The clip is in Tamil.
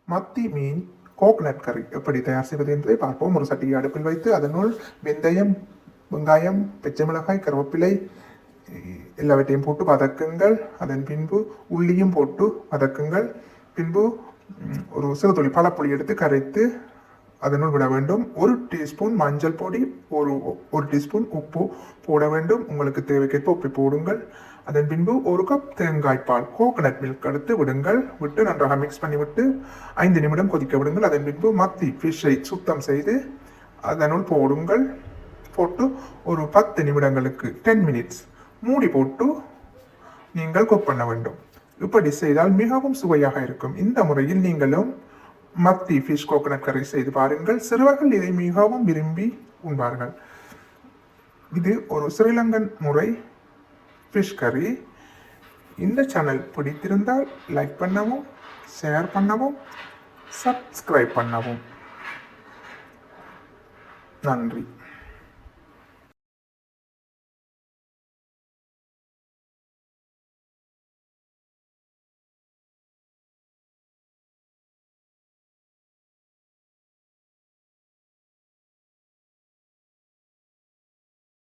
மத்தி மீன் கோகனட் கறி எப்படி தயார் செய்வது என்பதை பார்ப்போம். ஒரு சட்டியை அடுப்பில் வைத்து அதனுள் வெந்தயம், வெங்காயம், பச்சை மிளகாய், கருவேப்பிலை எல்லாவற்றையும் போட்டு வதக்குங்கள். அதன் பின்பு உள்ளியும் போட்டு வதக்குங்கள். பின்பு ஒரு சிறுதுளி பழப்புளி எடுத்து கரைத்து அதனுள் விட வேண்டும். 1 டீஸ்பூன் மஞ்சள் பொடி, ஒரு டீஸ்பூன் உப்பு போட வேண்டும். உங்களுக்கு தேவைக்கேற்ப உப்பை போடுங்கள். அதன் பின்பு 1 கப் தேங்காய் பால் கோகனட் மில்க் எடுத்து விடுங்கள். விட்டு நன்றாக மிக்ஸ் பண்ணிவிட்டு 5 நிமிடம் கொதிக்க விடுங்கள். அதன் பின்பு மத்தி ஃபிஷ்ஷை சுத்தம் செய்து அதனுள் போடுங்கள். போட்டு ஒரு 10 நிமிடங்களுக்கு 10 மினிட்ஸ் மூடி போட்டு நீங்கள் குக் பண்ண வேண்டும். இப்படி செய்தால் மிகவும் சுவையாக இருக்கும். இந்த முறையில் நீங்களும் மத்தி ஃபிஷ் கோகனட் கறி செய்து பாருங்கள். சிறுவர்கள் இதை மிகவும் விரும்பி உண்பார்கள். இது ஒரு ஸ்ரீலங்கன் முறை ஃபிஷ் கறி. இந்த சேனல் பிடித்திருந்தால் லைக் பண்ணவும், ஷேர் பண்ணவும், சப்ஸ்கிரைப் பண்ணவும். நன்றி.